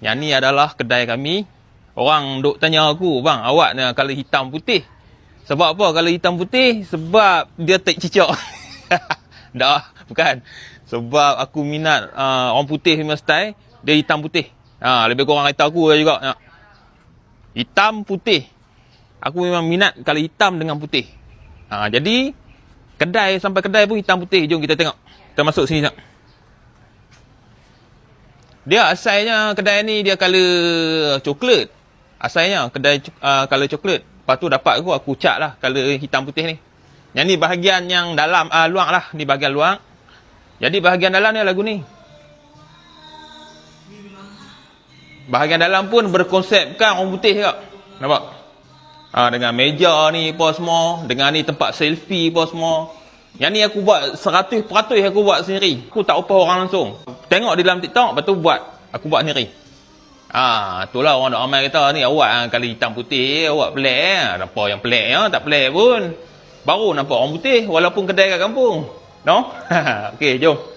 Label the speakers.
Speaker 1: Yang ni adalah kedai kami. Orang duk tanya aku, bang, awak ni colour hitam putih. Sebab apa colour hitam putih? Sebab dia tak cicak. Dah, bukan. Sebab aku minat orang putih punya style, dia hitam putih. Lebih kurang kata aku juga. Hitam putih. Aku memang minat colour hitam dengan putih. Jadi kedai sampai kedai pun hitam putih. Jom kita tengok. Kita masuk sini tengok. Dia asalnya kedai ni dia colour coklat. Asalnya kedai colour coklat. Lepas tu dapat aku cat lah colour hitam putih ni. Yang ni bahagian yang dalam luar lah, ni bahagian luar. Jadi bahagian dalam ni lagu ni. Bahagian dalam pun berkonsepkan orang putih juga. Nampak? Dengan meja ni apa semua, dengan ni tempat selfie apa semua. Yang ni aku buat 100% aku buat sendiri. Aku tak upah orang langsung. Tengok di dalam TikTok, lepas tu aku buat sendiri. Itulah orang nak ramai kata ni awak kali hitam putih, awak pelik. Nampak yang pelik ya, tak pelik pun. Baru nampak orang putih walaupun kedai kat kampung. No? Okey, jom.